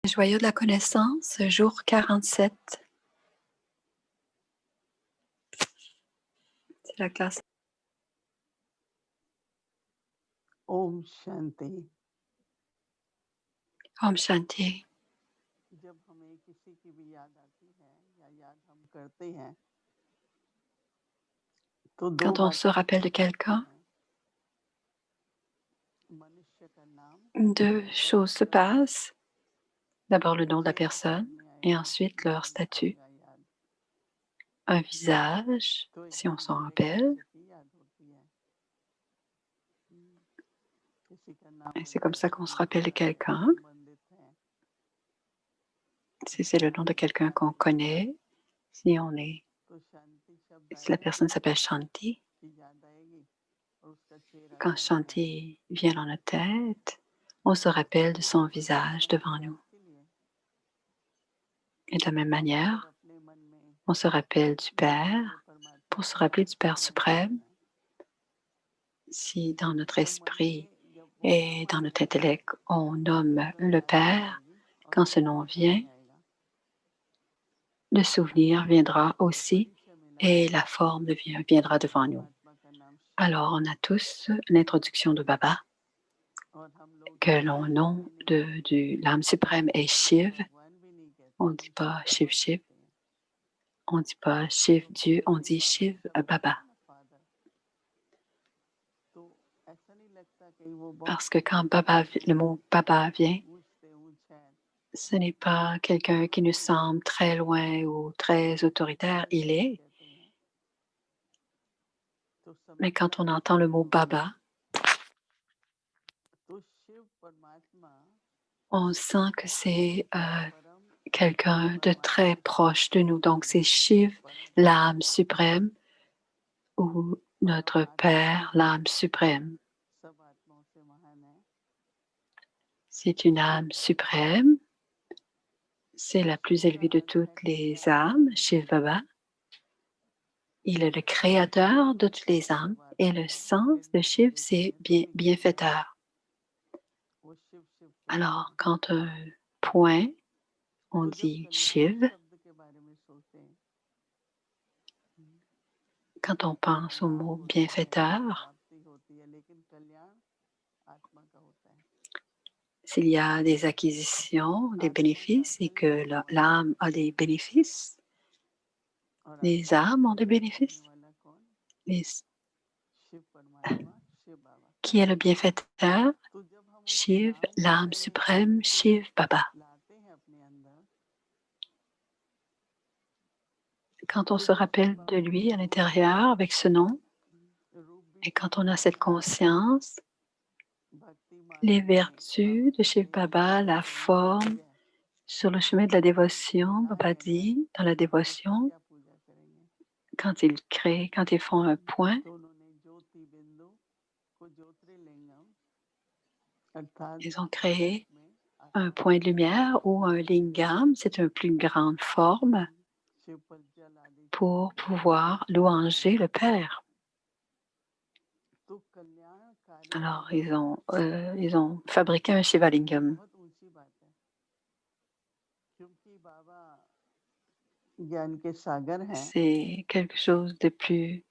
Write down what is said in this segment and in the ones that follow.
Joyau de la connaissance, jour 47. C'est la classe. Om Shanti. Om Shanti. जब हमें किसी की भी याद आती है या याद हम करते हैं तो दो Quand on se rappelle de quelqu'un, मनुष्य का नाम deux choses se passent. D'abord le nom de la personne et ensuite leur statut. Un visage, si on s'en rappelle. Et c'est comme ça qu'on se rappelle de quelqu'un. Si c'est le nom de quelqu'un qu'on connaît, si la personne s'appelle Shanti, quand Shanti vient dans notre tête, on se rappelle de son visage devant nous. Et de la même manière, on se rappelle du Père pour se rappeler du Père suprême. Si dans notre esprit et dans notre intellect, on nomme le Père, quand ce nom vient, le souvenir viendra aussi et la forme viendra devant nous. Alors, on a tous l'introduction de Baba, que l'on nomme de l'âme suprême est Shiv. On ne dit pas Shiv Shiv. On ne dit pas Shiv Dieu, on dit Shiv Baba. Parce que quand le mot Baba vient, ce n'est pas quelqu'un qui nous semble très loin ou très autoritaire. Il est. Mais quand on entend le mot Baba, on sent que c'est quelqu'un de très proche de nous. Donc, c'est Shiv, l'âme suprême, ou notre Père, l'âme suprême. C'est une âme suprême. C'est la plus élevée de toutes les âmes, Shiv Baba. Il est le créateur de toutes les âmes et le sens de Shiv, c'est bienfaiteur. Alors, quand un point, on dit Shiv. Quand on pense au mot bienfaiteur, s'il y a des acquisitions, des bénéfices et que l'âme a des bénéfices, les âmes ont des bénéfices. Qui est le bienfaiteur? Shiv, l'âme suprême, Shiv Baba. Quand on se rappelle de lui à l'intérieur avec ce nom, et quand on a cette conscience, les vertus de Shiv Baba, la forme, sur le chemin de la dévotion, Baba dit, dans la dévotion, quand ils font un point, ils ont créé un point de lumière ou un lingam, c'est une plus grande forme pour pouvoir louanger le Père. Alors, ils ont fabriqué un Shivalingam. C'est quelque chose de plus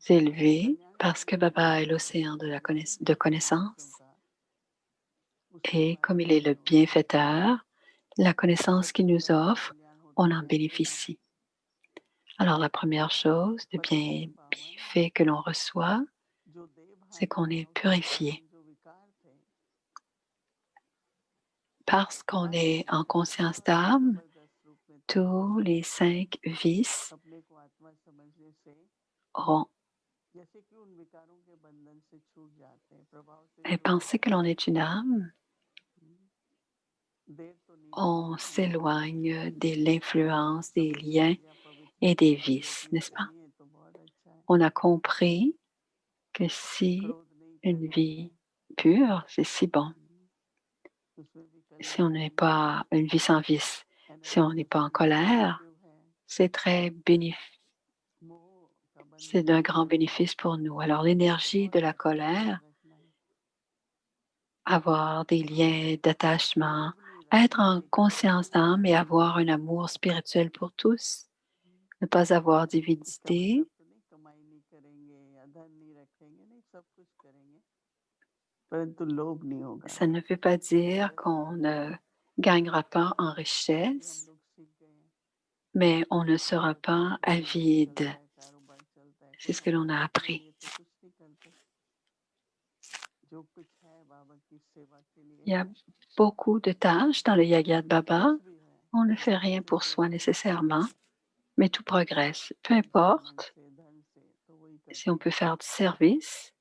élevé parce que Baba est l'océan de connaissance. Et comme il est le bienfaiteur, la connaissance qu'il nous offre, on en bénéficie. Alors, la première chose de bienfait que l'on reçoit, c'est qu'on est purifié. Parce qu'on est en conscience d'âme, tous les 5 vices auront. Et penser que l'on est une âme, on s'éloigne de l'influence des liens et des vices, n'est-ce pas? On a compris que si une vie pure, c'est si bon. Si on n'est pas une vie sans vice, si on n'est pas en colère, c'est très bénéfique. C'est d'un grand bénéfice pour nous. Alors, l'énergie de la colère, avoir des liens d'attachement être en conscience d'âme et avoir un amour spirituel pour tous, ne pas avoir इसका d'avidité. मतलब तो नहीं कमाई नहीं करेंगे या धन नहीं रखेंगे, नहीं सब कुछ करेंगे, परंतु लोभ नहीं होगा। Ça ne veut pas dire जैसे qu'on ne gagnera pas en जैसे हम richesse, लोग सीख गए हैं, mais on ne sera घर पे pas बिजनेस avide. चलता है, कारोबार चलता है, C'est कोई ce que l'on a अपने appris. लिए तो कुछ नहीं करते, जो कुछ है बाबा की सेवा के लिए Il y a है, beaucoup de tâches dans le Yagya de जो Baba. कुछ भी है On ne fait भगवान rien से pour जो soi भी nécessairement, है, mais tout progresse. Peu घमंड importe से धन से तो वही si on करते peut हैं। faire du service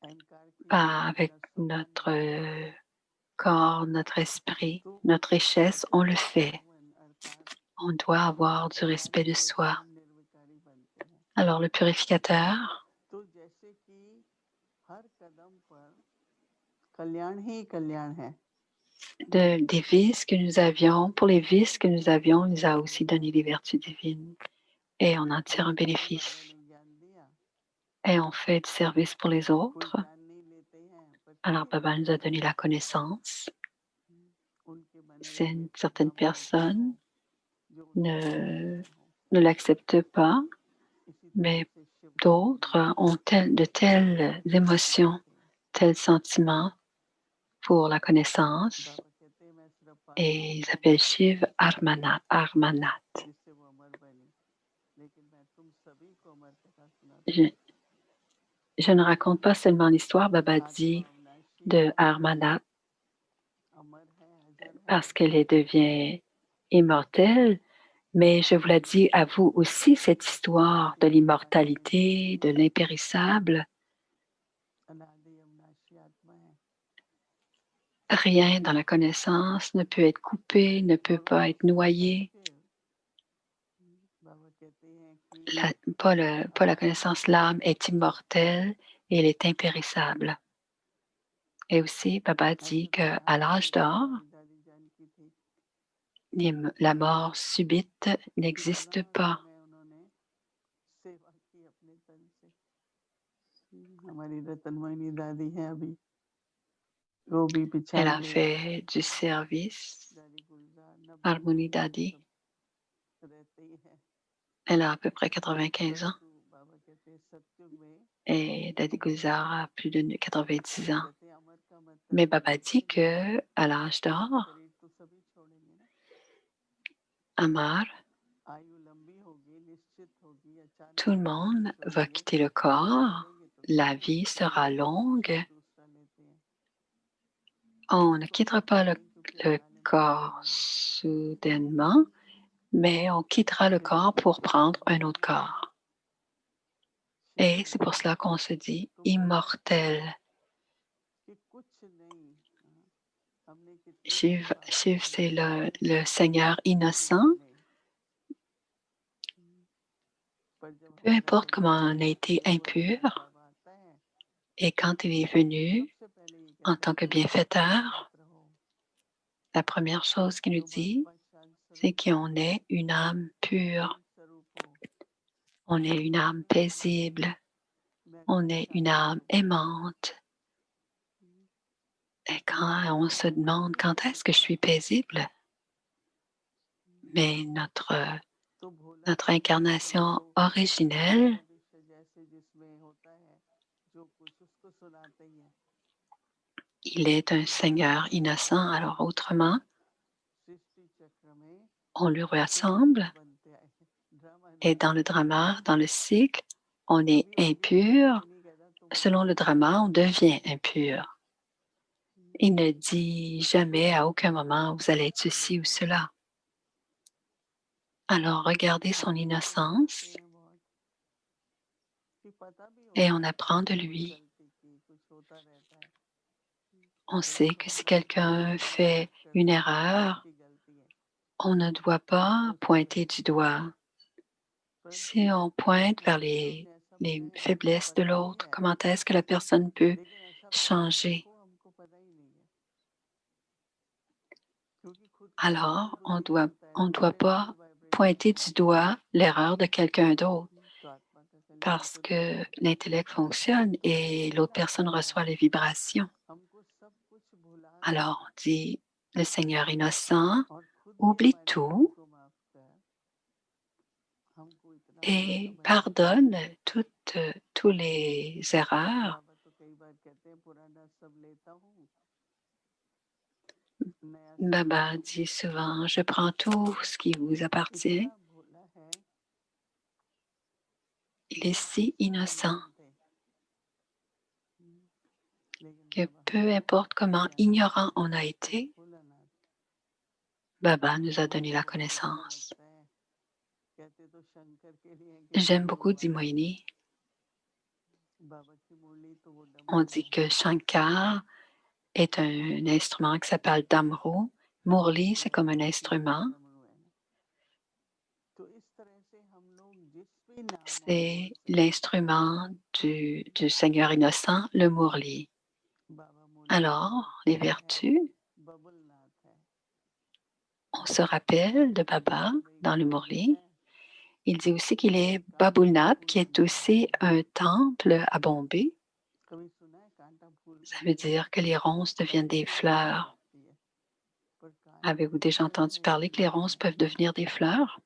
अहंकार कीजिए avec बिना सोपान notre नहीं होगा। corps, notre esprit, तो notre richesse, ऐसे on le लोग fait. पावन अर्थात On doit avoir du respect विकारी de होते soi. हैं, निर्विकारी बनते हैं। Alors le purificateur, तो जैसे कि हर कदम पर कल्याण ही कल्याण है। des vices que nous avions, pour les vices que nous avions, il nous a aussi donné les vertus divines. Et on en tire un जिनको भी बाबा bénéfice. ने ज्ञान दिया, Et on fait du service pour les कोई autres. ज्ञान नहीं लेते हैं पर Alors ठीक Baba nous a है, donné la connaissance. उनके मन में ये Certaines भाव पैदा personnes हो जो उनसे ne, जुड़े हों। ne l'acceptent pas, इसी तरह mais से शिव बाबा भी d'autres ont de telles émotions, चाहते हैं। tels sentiments pour la connaissance. बाबा कहते हैं मैं सिर्फ 5 Et मिनट ils की appellent बात Shiv बताई Armanat, Armanat. जिससे वो अमर बनी, लेकिन मैं तुम सभी को अमर कथा सुनाता Je, हूँ। je ne raconte pas seulement l'histoire, Baba आत्मा dit, अविनाशी de है, Armanat अमर है, अजर है, parce qu'elle devient immortelle, mais je vous la dis à vous aussi, cette histoire de l'immortalité, de l'impérissable. अनादि अविनाशी आत्मा है। Rien dans la connaissance ne peut être coupé, ne peut और pas être उससे noyé. हटके बाबा कहते हैं कि Pas la आत्मा connaissance, l'âme est immortelle et elle est impérissable. Et aussi, Baba dit ऐसे qu'à प्रयास l'âge जैसे d'or, हमारी दादी जान की थी la mort subite कितना n'existe pas. समय उन्होंने सेवा की अपने तन से। हमारी रतनमणि दादी हैं अभी, वो भी Elle a 95 fait du service. दादी गुलजार 90 हो Harmonie गए, वो Dadi, सब रहते ही हैं। elle a à peu près 95 ans परंतु बाबा कहते हैं सत्युग में et Dadi Amar Gulzar a plus de 90 ans. कहते हैं अमर का Mais मतलब Baba dit नित्य नहीं, que à l'âge d'or, शरीर तो सभी छोड़ेंगे ना, Amar, आयु लंबी होगी, निश्चित होगी, tout le अचानक हम शरीर monde va छोड़ेंगे, quitter le पर corps. छोड़ेंगे तो सब La कुछ, vie एक sera लेते हैं longue. फिर दूसरा लेते हैं। On हम ne quittera सोचते pas नहीं क्योंकि le निकाले मत corps जाएंगे, soudainement, mais on quittera le फिर corps वापस pour दोबारा prendre un autre जन्म लेंगे। corps. शिव Et c'est बाबा pour cela qu'on se dit तो बोलते हैं immortel. कि कुछ नहीं, हमने कितने भी Shiv, पाप Shiv कर्म c'est किए le Seigneur innocent. पुराने, पर जब Peu हमारा importe comment भगवान on a été वो impur, दयाल बाबा आता है et quand il est तो venu सबसे पहले ये en कहता है tant que तुम पवित्र मत bienfaiteur, रहो, la première chose qu'il nous तुम dit, आत्मा शांत c'est स्वरूप हो, qu'on est une âme pure, शांत स्वरूप हो, on est une âme शांत स्वरूप हो, paisible, मैं on खुद est une शांत âme स्वरूप हूँ। aimante. Et quand on se demande किसी quand से est-ce que je दिखता suis है paisible, mais तो भोला notre बाबा है incarnation जो originelle, भविष्य जैसे जिसमें होता है जो कुछ उसको सुनाते ही है। il est un Seigneur innocent. Alors autrement, सृष्टि चक्र में on lui तुम कैसे ressemble. बनते आए, ड्रामा Et नहीं dans le है। drama, dans le cycle, on est कभी आगे पीछे भी impur. नहीं कहता, तुम Selon ऐसे le हो। drama, on devient impur. Il ne dit jamais à aucun moment vous allez être ceci ou cela. Alors regardez son इसलिए तो डांटते innocence हैं बहुत कि पता भी et होता on है apprend de कोई lui. गलती की, कुछ होता रहता है, On sait परंतु que हम si लोग उसको quelqu'un fait मिनिमाइज une करते हैं कि erreur, उसकी गलती है, on ne doit pas उसकी pointer वजह du से हुआ, doigt. परंतु Si on pointe vers हमारे गुरुओं ने ऐसा बोला les है आपको faiblesses de पता ही l'autre, है, comment est-ce que la personne peut लेकिन ऐसा बोलते changer? रखो हमको पता ही नहीं है, क्योंकि खुद का दिमाग Alors, बुद्धि चलता है on ना doit frequency pas vibration pointer में, du doigt l'erreur de quelqu'un d'autre तो आत्मा का कल्याण parce तो नहीं que होगा। l'intellect fonctionne तो et भूल l'autre personne आता है reçoit les vibrations. हमको सब कुछ भुला Alors, दें, on dit Le Seigneur innocent और खुद ही oublie हमारी भूल tout को माफ कर हमको इतना मस्त et बनाया। pardonne tous les erreurs. बाबा तो कई बार कहते हैं पुराना सब लेता हूँ, नया Baba स्वीकार हूँ। dit souvent, je prends tout ce qui vous appartient. इतना भोला है Il est si इतना innocent अज्ञान थे, लेकिन que बाबा peu हमारा importe comment ज्ञानी ignorant बनाया, on a été, Bholanath. Baba nous a donné मुझे la बहुत अच्छा connaissance. लगता है, कहते तो शंकर के लिए है कि J'aime डमरू beaucoup वादक, Dimoini. बाबा की मुरली तो वो On डमरू dit है। que Shankar est un instrument qui s'appelle Damro. Murli, c'est comme un Ganpati जी का instrument. डमरू है ना। तो इस तरह से हम लोग जिस भी नाम और बोल C'est से l'instrument du Seigneur innocent, le Murli. बाबा मुरली Alors, les वादक है, vertus, बबलनाथ है, on se rappelle de Baba कांटे dans का le वादक Murli. है, Il dit aussi qu'il est कांटे का Babulnath, फूल qui est बनाने aussi वाला है। un temple à Bombay. कभी सुना है कांटा फूल Ça veut बनता है? dire que les ronces deviennent des पत्ती वैसे fleurs. लगती है, पर कांटे Avez-vous से déjà फूल entendu नहीं parler que les बनता ronces है। peuvent devenir des fleurs?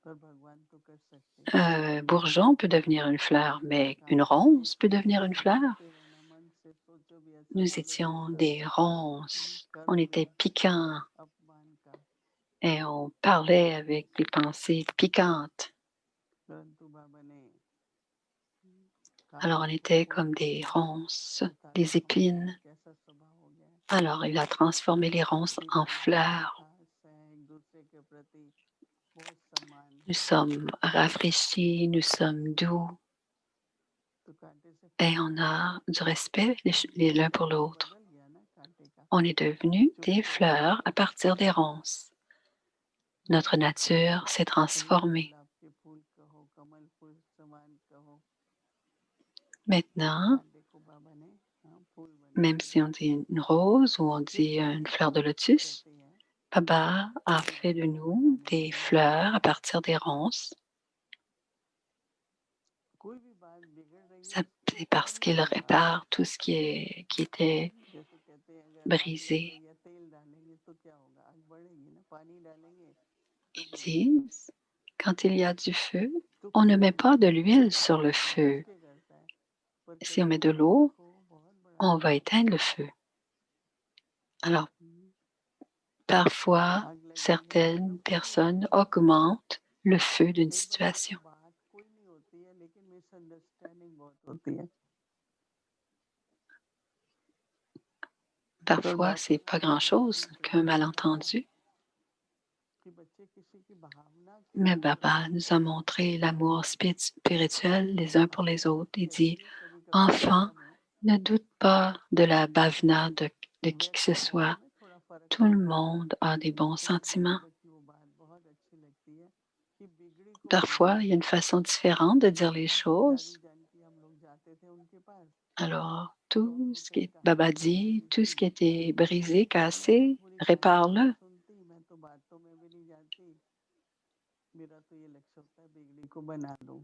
पर भगवान तो कर सकते हैं। Bourgeon peut devenir une fleur, तो mais une कांटे ronce peut से devenir une fleur. बोलते रहना, मन से सोचो भी ऐसा Nous बोलो कि étions सब des ronces. On était करोगे piquants अपमान का, et on parlait avec des pensées piquantes. परंतु बाबा ने Alors on कांटे को était फूल comme बना des दिया। ronces, बताता des हमारे में épines. कैसा स्वभाव हो गया है। Alors il a transformé les ronces फिर en एकदम fleurs. मिठास है, एक दूसरे के प्रति बहुत सम्मान Nous है। sommes rafraîchis, nous sommes doux तो कांटे से et फूल on बनता है। a du respect l'un nature pour तो l'autre. बदल गया ना कांटे का, On est devenus चुप des हो गया। fleurs à partir des ronces. Notre nature s'est अभी transformée. गुलाब के फूल कहो, कमल फूल समान कहो, Maintenant, कांटे को बाबा ने फूल बना même दिया। si on dit une rose ou on फिर dit कभी une fleur de बाबा lotus, कहते हैं Baba a fait de बिगड़ी को nous बनाने des वाले fleurs बाबा, à partir des ronces. कोई भी बात बिगड़ रही है Ça, उसको c'est parce सुधारने qu'il की बात है। répare tout ce qui était जैसे कहते हैं अगर आग लग brisé. रही है, तेल डालेंगे तो क्या होगा? आग बढ़ेगी ना, पानी डालेंगे तो Ils बुझेगी। disent, quand il y a du feu, तो on ne कोई met भी pas de बात l'huile बिगड़ती sur है le ना बुझ feu. के करता है, पर Si on कभी met de कभी l'eau, देखो बहुत बड़ा on va काम éteindre होता le है। feu. Alors, हम्म, parfois, आग लगी है certaines मतलब कोई भी आग personnes लगी है। augmentent le feu d'une कई बार देखो situation. बात कोई नहीं होती है, लेकिन मिसअंडरस्टैंडिंग बहुत होती है। पर Parfois, बाबा c'est ने pas हमें grand-chose बताने के qu'un लिए दिखाया malentendu. कि बच्चे किसी की भावना के Mais आगे Baba मत nous a बढ़ो। montré l'amour spirituel les uns pour les autres. Il dit, इसलिए कभी कभी enfant, बाबा ने ne doute pas de la bhavna de qui que ce वैसे बोलने soit. में थोड़ा फर्क Tout le होता है, monde a des bons पर मुझे sentiments. बाबा की वो बात बहुत अच्छी लगती है कि बिगड़ी को Parfois, बनाने il y a une वाले façon बाबा। différente de dire les दादी choses. जानकी हम लोग जाते थे उनके पास, Alors, तो tout उनको ce qui कई est Baba कहानियां dit, सुनाती tout थी। ce qui était brisé, मैं तो cassé, पूरी कहानियां नहीं répare-le. सुनती, मैं तो बातों में भी नहीं जाती, मेरा तो ये लक्ष्य होता है बिगड़ी को बना दूं।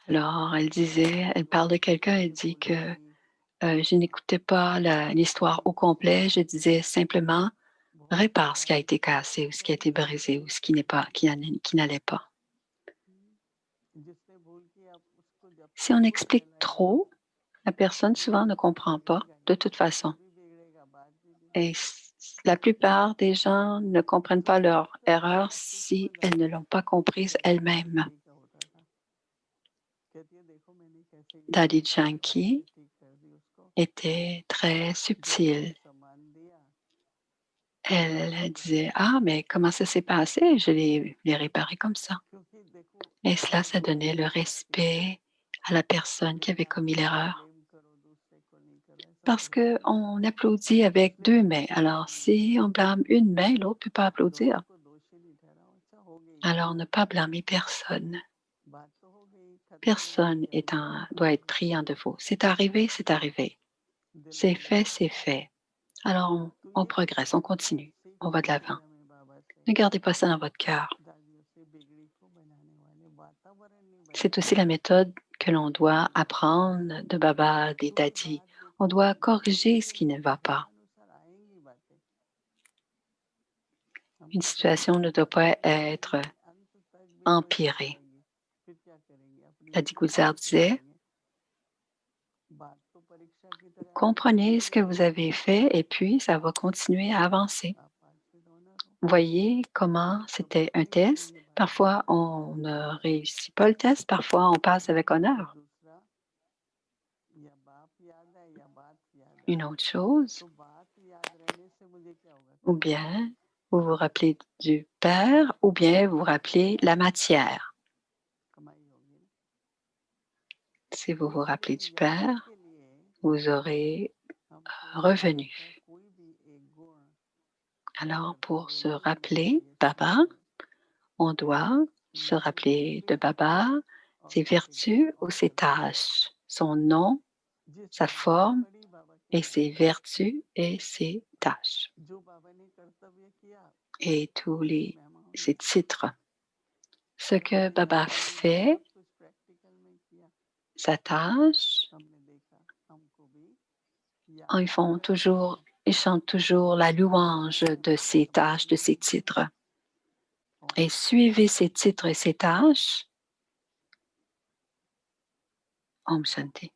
Alors, elle disait, elle तो parle de कभी quelqu'un, elle कभी dit que बोलेगी je n'écoutais pas l'histoire au complet, je disais simplement बहुत répare ce qui a सम्मान été से cassé ou ce qui a कई été बार brisé ou कई ce qui n'est pas, तरीके से qui n'allait pas. जिसने भूल की आप उसको जब Si तक on खुद explique रियलाइज ना हो trop, la personne तभी souvent ne तक comprend pas बिगड़ेगा de नहीं, toute घर façon. भी बिगड़ेगा, बात भी Et बिगड़ेगी। la plupart des gens ne comprennent तो pas चुप leur करके erreur मैं चुप si हो elles ne जाती l'ont थी। pas comprise दादी elles-mêmes. जानकी का होता था, कहती है देखो मैंने कैसे Daddy इशारे करके बात भी Janki ठीक कर दी उसको, était très जो मैंने subtile. सम्मान दिया Elle disait, ah, mais comment ça s'est passé? Je l'ai réparé comme ça. क्योंकि देखो Et cela, ça देखो donnait le देखी लगती है। respect à la personne qui जैसे avait आप commis किसी को l'erreur. ब्लेम करो दूसरे को नहीं करो, ऐसा तो Parce होता नहीं है, qu'on applaudit avec इसलिए deux मैंने mains. Alors, सम्मान दिया। si on blâme une main, l'autre ne peut pas दोनों applaudir. को दोषी नहीं ठहराओ, अच्छा हो गई, Alors, ne pas blâmer personne. बात तो हो गई, खत्म हो Personne गई, अब जाओ doit être आगे, pris en défaut. C'est arrivé, c'est arrivé. दिल C'est में नहीं fait, c'est रखना। fait. Alors, तो on ये कुछ progresse, on बातें continue, on सीखनी va de l'avant. चाहिए हमें बाबा से, Ne gardez pas ça dans votre cœur. दादियों से, बिगड़ी को बनाने वाले वातावरण नहीं C'est बनाना aussi la है, méthode que l'on doit बिगड़ी को बनाना apprendre है। de Baba, des क्योंकि Dadis. बात On देखो doit बिगड़ी corriger ce तो qui ne va pas. नियमानुसार आएंगे Une situation ne doit pas être empirée. Adi Guzard disait, comprenez ce que vous avez fait et puis ça va continuer à avancer. Voyez comment c'était un test. Parfois, on ne réussit pas le test, parfois, on passe avec honneur. Une autre chose, ou bien vous vous rappelez du Père, ou bien vous rappelez la matière. Si vous vous rappelez du Père, vous aurez revenu. Alors, pour se rappeler Baba, on doit se rappeler de Baba, ses vertus ou ses tâches, son nom, sa forme et ses vertus et ses tâches. Et tous ces titres. Ce que Baba fait, sa tâche, ils chantent toujours la louange de ces tâches, de ces titres. Et suivez ces titres et ces tâches. Om Shanti.